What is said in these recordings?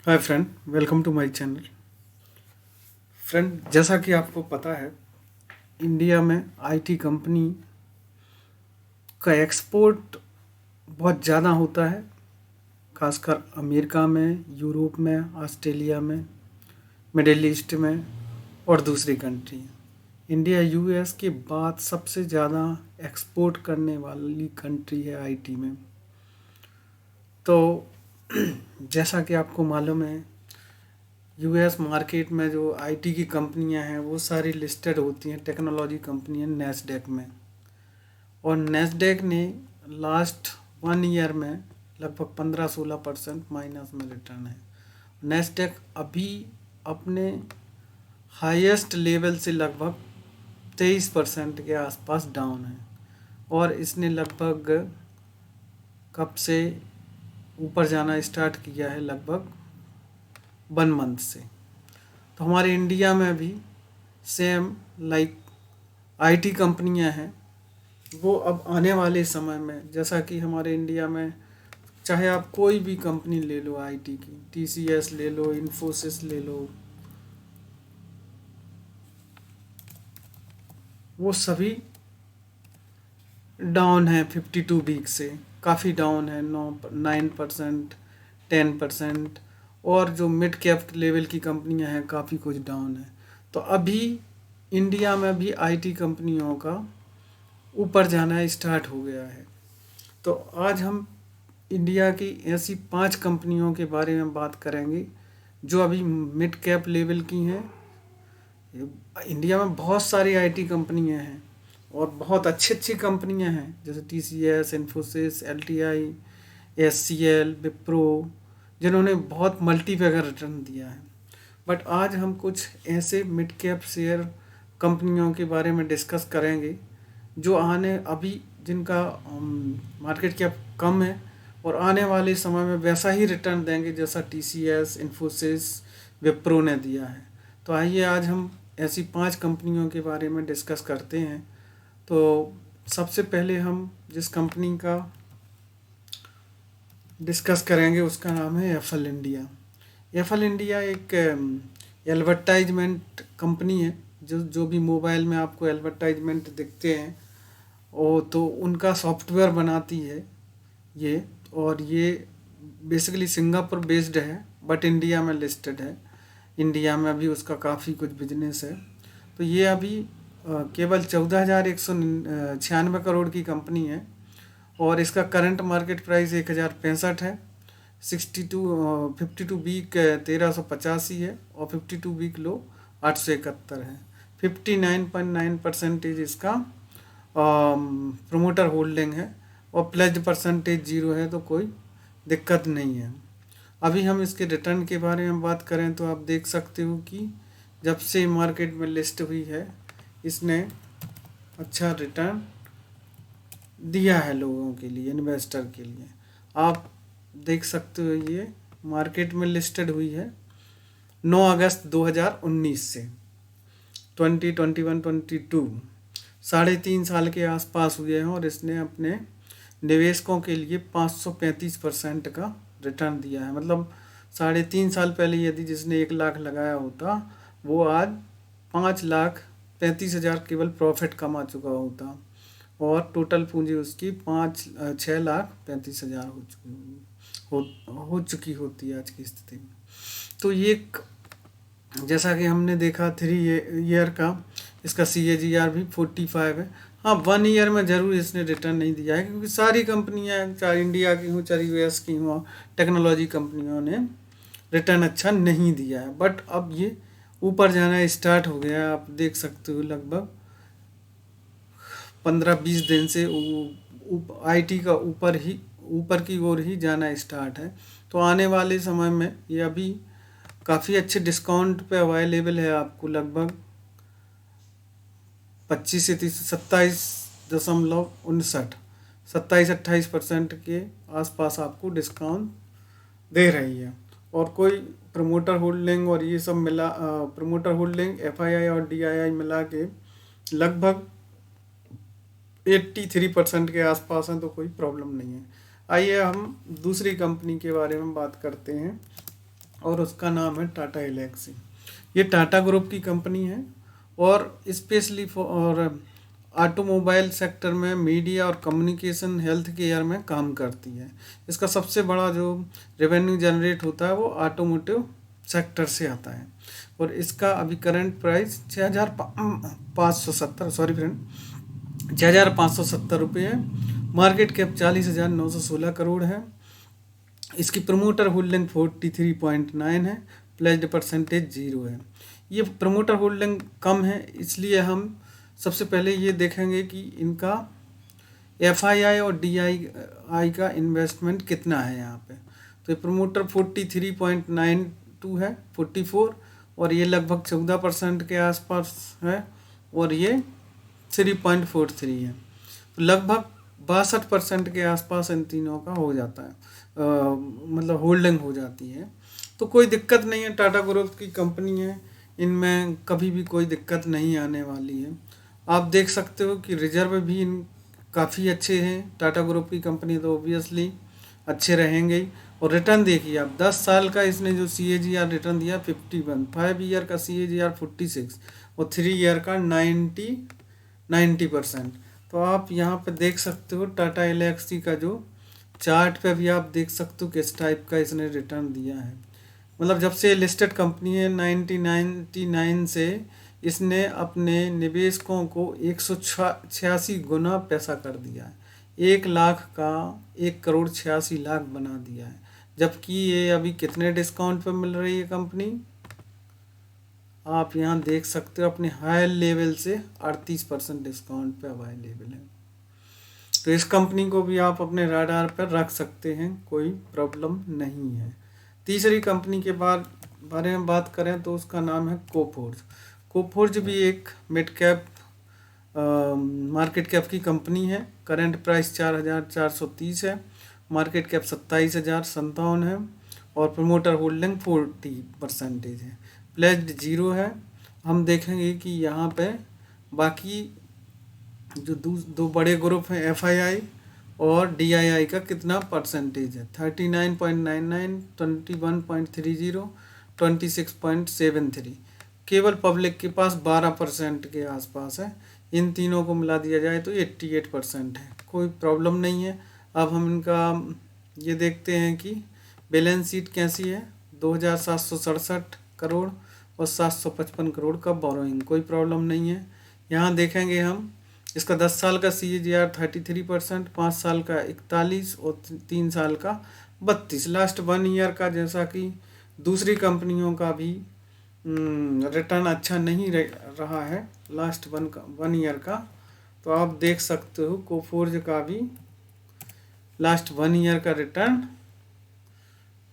Hi friend, welcome to my channel. Friend, जैसा कि आपको पता है, इंडिया में आईटी कंपनी का एक्सपोर्ट बहुत ज़्यादा होता है, खासकर अमेरिका में, यूरोप में, ऑस्ट्रेलिया में, मिडिल ईस्ट में और दूसरी कंट्री। इंडिया यूएस के बाद सबसे ज़्यादा एक्सपोर्ट करने वाली कंट्री है आईटी में। तो जैसा कि आपको मालूम है, यूएस मार्केट में जो आईटी की कंपनियां हैं वो सारी लिस्टेड होती हैं टेक्नोलॉजी कंपनियां नैस्डैक में। और नैस्डैक ने लास्ट 1 ईयर में लगभग 15-16% माइनस में रिटर्न है। नैस्डैक अभी अपने हाईएस्ट लेवल से लगभग 23% के आसपास डाउन है। और इसने लगभग कब से ऊपर जाना स्टार्ट किया है, लगभग 1 मंथ से। तो हमारे इंडिया में भी सेम लाइक आईटी कंपनियां हैं, वो अब आने वाले समय में, जैसा कि हमारे इंडिया में चाहे आप कोई भी कंपनी ले लो आईटी की, टीसीएस ले लो, इन्फोसिस ले लो, वो सभी डाउन है 52 वीक से, काफ़ी डाउन है, 9% 10%। और जो मिड कैप लेवल की कंपनियां हैं काफ़ी कुछ डाउन है। तो अभी इंडिया में भी आईटी कंपनियों का ऊपर जाना स्टार्ट हो गया है। तो आज हम इंडिया की ऐसी 5 कंपनियों के बारे में बात करेंगे जो अभी मिड कैप लेवल की हैं। इंडिया में बहुत सारी आईटी कंपनियां हैं और बहुत अच्छी अच्छी कंपनियां हैं, जैसे TCS, Infosys, LTI, SCL, Wipro, जिन्होंने बहुत मल्टीपैगर रिटर्न दिया है। बट आज हम कुछ ऐसे मिड कैप शेयर कंपनियों के बारे में डिस्कस करेंगे जो आने अभी जिनका मार्केट कैप कम है और आने वाले समय में वैसा ही रिटर्न देंगे जैसा टीसीएस, इन्फोसिस, विप्रो ने दिया है। तो आइए आज हम ऐसी 5 कंपनियों के बारे में डिस्कस करते हैं। तो सबसे पहले हम जिस कंपनी का डिस्कस करेंगे उसका नाम है एफएल इंडिया। एफएल इंडिया एक एडवर्टाइजमेंट कंपनी है। जो जो भी मोबाइल में आपको एडवर्टाइजमेंट दिखते हैं वो तो उनका सॉफ्टवेयर बनाती है ये। और ये बेसिकली सिंगापुर बेस्ड है बट इंडिया में लिस्टेड है। इंडिया में अभी उसका काफ़ी कुछ बिजनेस है। तो ये अभी केवल 14,196 करोड़ की कंपनी है और इसका करंट मार्केट प्राइस 1,065 है। 52 वीक 1,385 है और 52 वीक लो 871 है। 59.9% इसका प्रोमोटर होल्डिंग है और प्लेज्ड परसेंटेज 0 है, तो कोई दिक्कत नहीं है। अभी हम इसके रिटर्न के बारे में बात करें तो आप देख सकते हो कि जब से मार्केट में लिस्ट हुई है इसने अच्छा रिटर्न दिया है लोगों के लिए, इन्वेस्टर के लिए। आप देख सकते हो ये मार्केट में लिस्टेड हुई है 9 अगस्त 2019 से 2021-22 3.5 साल के आसपास हुए हैं और इसने अपने निवेशकों के लिए 535% का रिटर्न दिया है। मतलब 3.5 साल पहले यदि जिसने 1 लाख लगाया होता वो आज 5,35,000 केवल प्रॉफिट कमा चुका होता और टोटल पूंजी उसकी 6,35,000 हो चुकी होती है आज की स्थिति में। तो ये जैसा कि हमने देखा 3 ईयर का इसका CAGR भी 45 है। हाँ, 1 ईयर में ज़रूर इसने रिटर्न नहीं दिया है क्योंकि सारी कंपनियां, चाहे इंडिया की हों चाहे यूएस की हों, टेक्नोलॉजी कंपनियों ने रिटर्न अच्छा नहीं दिया है। बट अब ये ऊपर जाना स्टार्ट हो गया है। आप देख सकते हो लगभग 15-20 दिन से आईटी का ऊपर की ओर ही जाना स्टार्ट है। तो आने वाले समय में ये अभी काफ़ी अच्छे डिस्काउंट पे अवेलेबल है। आपको लगभग 25 से 27.59 27-28% के आसपास आपको डिस्काउंट दे रही है। और कोई प्रमोटर होल्डिंग और ये सब मिला, प्रमोटर होल्डिंग एफआईआई और डीआईआई मिला के लगभग 83% के आसपास हैं, तो कोई प्रॉब्लम नहीं है। आइए हम दूसरी कंपनी के बारे में बात करते हैं और उसका नाम है टाटा एलेक्सी। ये टाटा ग्रुप की कंपनी है और स्पेशली फॉर ऑटोमोबाइल सेक्टर में मीडिया और कम्युनिकेशन हेल्थ केयर में काम करती है। इसका सबसे बड़ा जो रेवेन्यू जनरेट होता है वो ऑटोमोटिव सेक्टर से आता है और इसका अभी करंट प्राइस 6,570 सॉरी फ्रेंड 6,570 रुपये है। मार्केट कैप 40,916 करोड़ है। इसकी प्रमोटर होल्डिंग 43.9 है। प्लेज्ड परसेंटेज 0 है। ये प्रमोटर होल्डिंग कम है, इसलिए हम सबसे पहले ये देखेंगे कि इनका FII और DII का इन्वेस्टमेंट कितना है यहाँ पे। तो ये प्रमोटर 43.92 है, 44, और ये लगभग 14% के आसपास है और ये 3.43 है। तो लगभग 62% के आसपास इन तीनों का हो जाता है, मतलब होल्डिंग हो जाती है। तो कोई दिक्कत नहीं है, टाटा ग्रुप की कंपनी है, इनमें कभी भी कोई दिक्कत नहीं आने वाली है। आप देख सकते हो कि रिजर्व भी इन काफ़ी अच्छे हैं। टाटा ग्रुप की कंपनी तो ऑब्वियसली अच्छे रहेंगे ही। और रिटर्न देखिए आप, 10 साल का इसने जो CAGR रिटर्न दिया 51, 5 ईयर का CAGR 46 और 3 ईयर का 90%। तो आप यहाँ पे देख सकते हो टाटा एलेक्सी का जो चार्ट पे भी आप देख सकते हो किस टाइप का इसने रिटर्न दिया है। मतलब जब से लिस्टेड कंपनी है 1999 से इसने अपने निवेशकों को 186 गुना पैसा कर दिया है। 1 लाख का 1,86,00,000 बना दिया है। जबकि ये अभी कितने डिस्काउंट पे मिल रही है कंपनी, आप यहाँ देख सकते हो अपने हाई लेवल से 38% डिस्काउंट पे अवेलेबल है। तो इस कंपनी को भी आप अपने राडार पर रख सकते हैं, कोई प्रॉब्लम नहीं है। तीसरी कंपनी के बारे में बात करें तो उसका नाम है कोफोर्ज। कोफोर्ज भी एक मिड कैप मार्केट कैप की कंपनी है। करंट प्राइस 4,430 है। मार्केट कैप 27,057 है और प्रमोटर होल्डिंग 40% है। प्लेज्ड 0 है। हम देखेंगे कि यहाँ पे बाकी जो दो बड़े ग्रुप हैं FII और DII का कितना परसेंटेज है। 39.99, 21.30, 26.73। केवल पब्लिक के पास 12% के आसपास है। इन तीनों को मिला दिया जाए तो 88% है, कोई प्रॉब्लम नहीं है। अब हम इनका ये देखते हैं कि बैलेंस शीट कैसी है। 2,767 करोड़ और 755 करोड़ का बोरोइंग, कोई प्रॉब्लम नहीं है। यहाँ देखेंगे हम इसका 10 साल का CAGR 33%, 5 साल का 41 और 3 साल का 32। लास्ट 1 ईयर का जैसा कि दूसरी कंपनियों का भी रिटर्न अच्छा नहीं रहा है लास्ट 1 ईयर का। तो आप देख सकते हो कोफोर्ज का भी लास्ट 1 ईयर का रिटर्न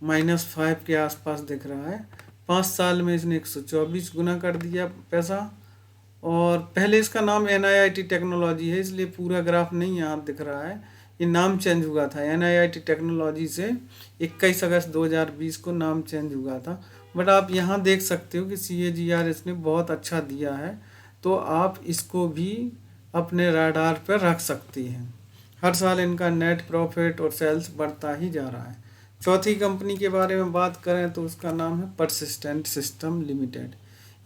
-5 के आसपास दिख रहा है। 5 साल में इसने 124 गुना कर दिया पैसा। और पहले इसका नाम NIIT टेक्नोलॉजी है, इसलिए पूरा ग्राफ नहीं यहाँ दिख रहा है। ये नाम चेंज हुआ था NIIT टेक्नोलॉजी से 21 अगस्त 2020 को नाम चेंज हुआ था। बट आप यहाँ देख सकते हो कि CAGR इसने बहुत अच्छा दिया है, तो आप इसको भी अपने राडार पर रख सकते हैं। हर साल इनका नेट प्रॉफिट और सेल्स बढ़ता ही जा रहा है। चौथी कंपनी के बारे में बात करें तो उसका नाम है परसिस्टेंट सिस्टम लिमिटेड।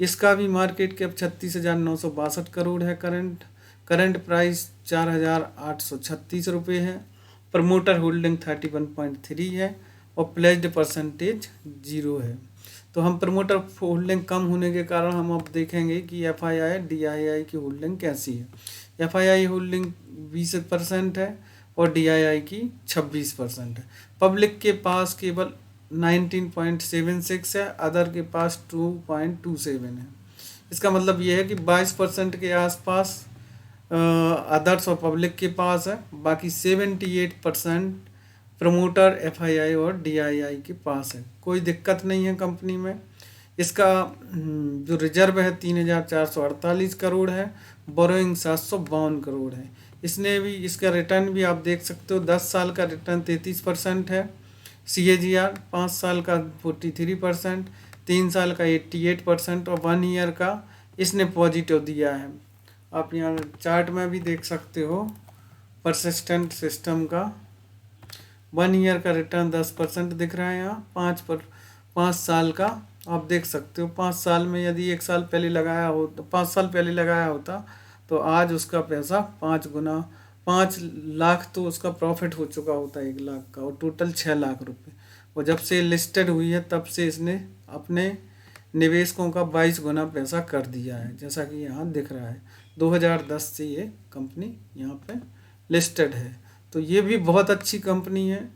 इसका भी मार्केट कैप 36,962 करोड़ है। करंट प्राइस 4,836 रुपये है। प्रमोटर होल्डिंग 31.3 है और प्लेज्ड परसेंटेज 0 है। तो हम प्रमोटर होल्डिंग कम होने के कारण हम अब देखेंगे कि FII DII की होल्डिंग कैसी है। FII होल्डिंग 20% है और DII की 26% है। पब्लिक के पास केवल 19.76 है, अदर के पास 2.27 है। इसका मतलब ये है कि 22% के आसपास अदर्स और पब्लिक के पास है, बाकी 78% प्रमोटर FII और DII के पास है। कोई दिक्कत नहीं है कंपनी में। इसका जो रिजर्व है 3,448 करोड़ है। बोरोइंग 752 करोड़ है। इसका रिटर्न भी आप देख सकते हो। 10 साल का रिटर्न 33% है। CAGR 5 साल का 43%, 3 साल का 88% और 1 ईयर का इसने पॉजिटिव दिया है। आप यहाँ चार्ट में भी देख सकते हो परसिस्टेंट सिस्टम का 1 ईयर का रिटर्न 10% दिख रहा है। यहाँ 5 साल का आप देख सकते हो। 5 साल में यदि 1 साल पहले लगाया हो तो 5 साल पहले लगाया होता तो आज उसका पैसा 5 गुना, 5 लाख तो उसका प्रॉफिट हो चुका होता 1 लाख का, और टोटल 6 लाख रुपए। और जब से लिस्टेड हुई है तब से इसने अपने निवेशकों का 22 गुना पैसा कर दिया है, जैसा कि यहाँ दिख रहा है। 2010 से ये कंपनी यहाँ पे लिस्टेड है। तो ये भी बहुत अच्छी कंपनी है,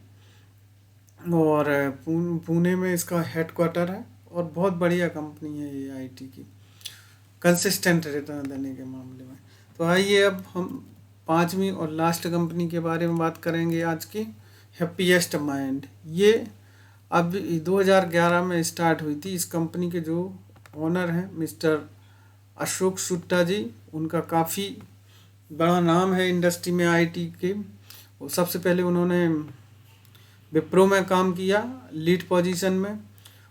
और पुणे में इसका हेडक्वार्टर है, और बहुत बढ़िया कंपनी है ये आईटी की, कंसिस्टेंट रिटर्न देने के मामले में। तो आइए अब हम पांचवी और लास्ट कंपनी के बारे में बात करेंगे आज की, हैप्पीएस्ट माइंड। ये अब 2011 में स्टार्ट हुई थी। इस कंपनी के जो ओनर हैं मिस्टर अशोक शुट्टा जी, उनका काफ़ी बड़ा नाम है इंडस्ट्री में आईटी के। सबसे पहले उन्होंने विप्रो में काम किया लीड पोजीशन में,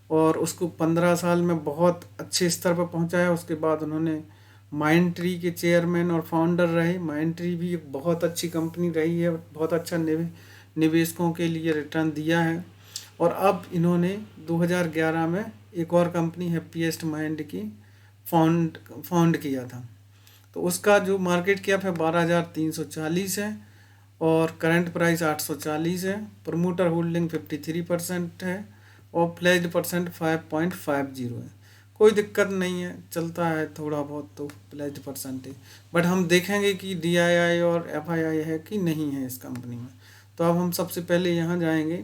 और उसको 15 साल में बहुत अच्छे स्तर पर पहुंचाया। उसके बाद उन्होंने माइंड ट्री के चेयरमैन और फाउंडर रहे। माइंड ट्री भी एक बहुत अच्छी कंपनी रही है, बहुत अच्छा निवेशकों के लिए रिटर्न दिया है। और अब इन्होंने 2011 में एक और कंपनी हैप्पीएस्ट माइंड की फाउंड किया था। तो उसका जो मार्केट कैप है 12,340 है, और करंट प्राइस 840 है। प्रमोटर होल्डिंग 53% है, और प्लेज्ड परसेंट 5.50 है। कोई दिक्कत नहीं है, चलता है थोड़ा बहुत तो प्लेज्ड परसेंटेज। बट हम देखेंगे कि डीआईआई और एफआईआई है कि नहीं है इस कंपनी में। तो अब हम सबसे पहले यहाँ जाएंगे,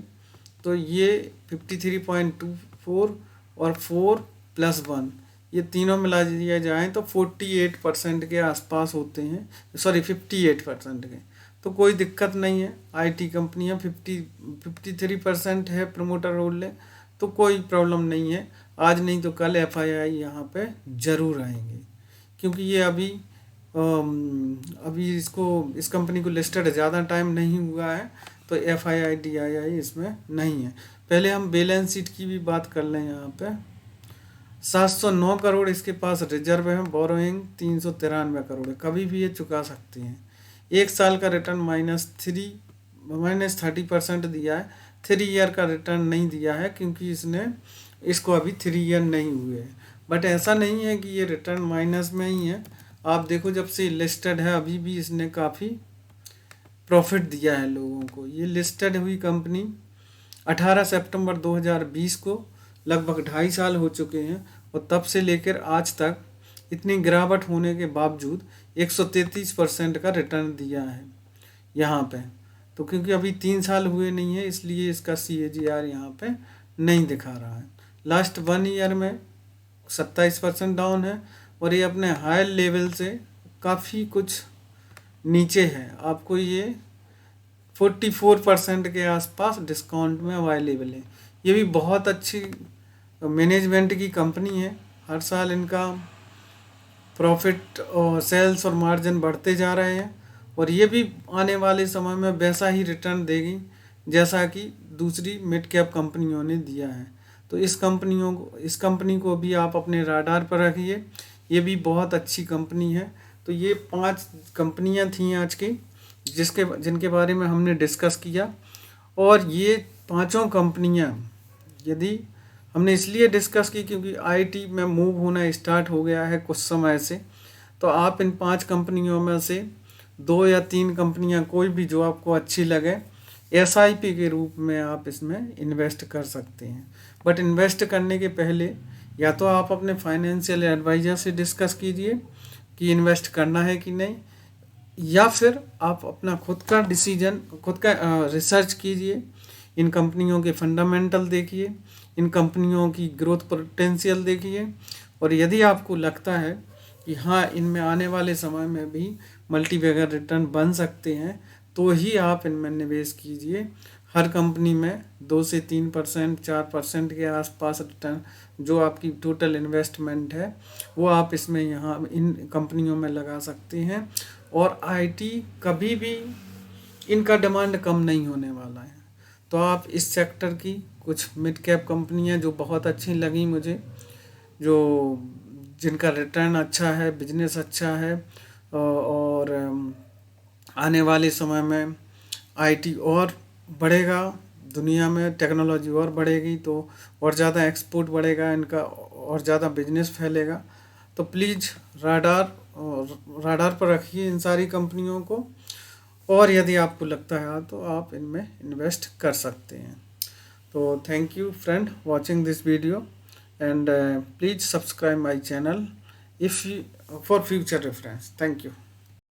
तो ये 53.24 और 4+1 ये तीनों मिला दिया जाए तो 48% के आसपास होते हैं, सॉरी 58% के। तो कोई दिक्कत नहीं है, आईटी कंपनियां 53% है प्रमोटर होल्डिंग, तो कोई प्रॉब्लम नहीं है। आज नहीं तो कल एफआईआई यहाँ पे ज़रूर आएंगे, क्योंकि ये अभी इस कंपनी को लिस्टेड ज़्यादा टाइम नहीं हुआ है, तो एफआईआई डीआईआई इसमें नहीं है। पहले हम बैलेंस शीट की भी बात कर लें। यहाँ पे 709 करोड़ इसके पास रिजर्व है, बोरोइंग 393 करोड़ है, कभी भी ये चुका सकते हैं। 1 साल का रिटर्न -30% दिया है। 3 ईयर का रिटर्न नहीं दिया है, क्योंकि इसको अभी 3 ईयर नहीं हुए हैं। बट ऐसा नहीं है कि ये रिटर्न माइनस में ही है। आप देखो, जब से लिस्टेड है अभी भी इसने काफ़ी प्रॉफिट दिया है लोगों को। ये लिस्टेड हुई कंपनी 18 सितंबर 2020 को, लगभग 2.5 साल हो चुके हैं, और तब से लेकर आज तक इतनी गिरावट होने के बावजूद 133% का रिटर्न दिया है यहाँ पे। तो क्योंकि अभी 3 साल हुए नहीं है, इसलिए इसका CAGR यहाँ पे नहीं दिखा रहा है। लास्ट 1 ईयर में 27% डाउन है, और ये अपने हाई लेवल से काफ़ी कुछ नीचे है। आपको ये 44% के आसपास डिस्काउंट में अवेलेबल है। ये भी बहुत अच्छी मैनेजमेंट की कंपनी है। हर साल इनका प्रॉफिट और सेल्स और मार्जिन बढ़ते जा रहे हैं, और ये भी आने वाले समय में वैसा ही रिटर्न देगी जैसा कि दूसरी मिड कैप कंपनियों ने दिया है। तो इस कंपनी को भी आप अपने राडार पर रखिए। ये भी बहुत अच्छी कंपनी है। तो ये 5 कंपनियां थी आज की जिनके बारे में हमने डिस्कस किया। और ये पांचों कंपनियां यदि हमने इसलिए डिस्कस की क्योंकि आईटी में मूव होना स्टार्ट हो गया है कुछ समय से। तो आप इन 5 कंपनियों में से 2 या 3 कंपनियां, कोई भी जो आपको अच्छी लगे, एसआईपी के रूप में आप इसमें इन्वेस्ट कर सकते हैं। बट इन्वेस्ट करने के पहले या तो आप अपने फाइनेंशियल एडवाइज़र से डिस्कस कीजिए कि इन्वेस्ट करना है कि नहीं, या फिर आप अपना खुद का रिसर्च कीजिए। इन कंपनियों के फंडामेंटल देखिए, इन कंपनियों की ग्रोथ पोटेंशियल देखिए, और यदि आपको लगता है कि हाँ इनमें आने वाले समय में भी मल्टीबैगर रिटर्न बन सकते हैं, तो ही आप इनमें निवेश कीजिए। हर कंपनी में 2 से 3%, 4% के आसपास रिटर्न जो आपकी टोटल इन्वेस्टमेंट है वो आप इसमें यहाँ इन कंपनियों में लगा सकते हैं। और आईटी कभी भी इनका डिमांड कम नहीं होने वाला है। तो आप इस सेक्टर की कुछ मिड कैप कंपनियां जो बहुत अच्छी लगी मुझे, जो जिनका रिटर्न अच्छा है, बिजनेस अच्छा है, और आने वाले समय में आईटी और बढ़ेगा, दुनिया में टेक्नोलॉजी और बढ़ेगी तो और ज़्यादा एक्सपोर्ट बढ़ेगा इनका, और ज़्यादा बिजनेस फैलेगा। तो प्लीज़ राडार पर रखिए इन सारी कंपनियों को, और यदि आपको लगता है तो आप इनमें इन्वेस्ट कर सकते हैं। तो thank you friend watching this video, and please subscribe my channel if for future reference. Thank you.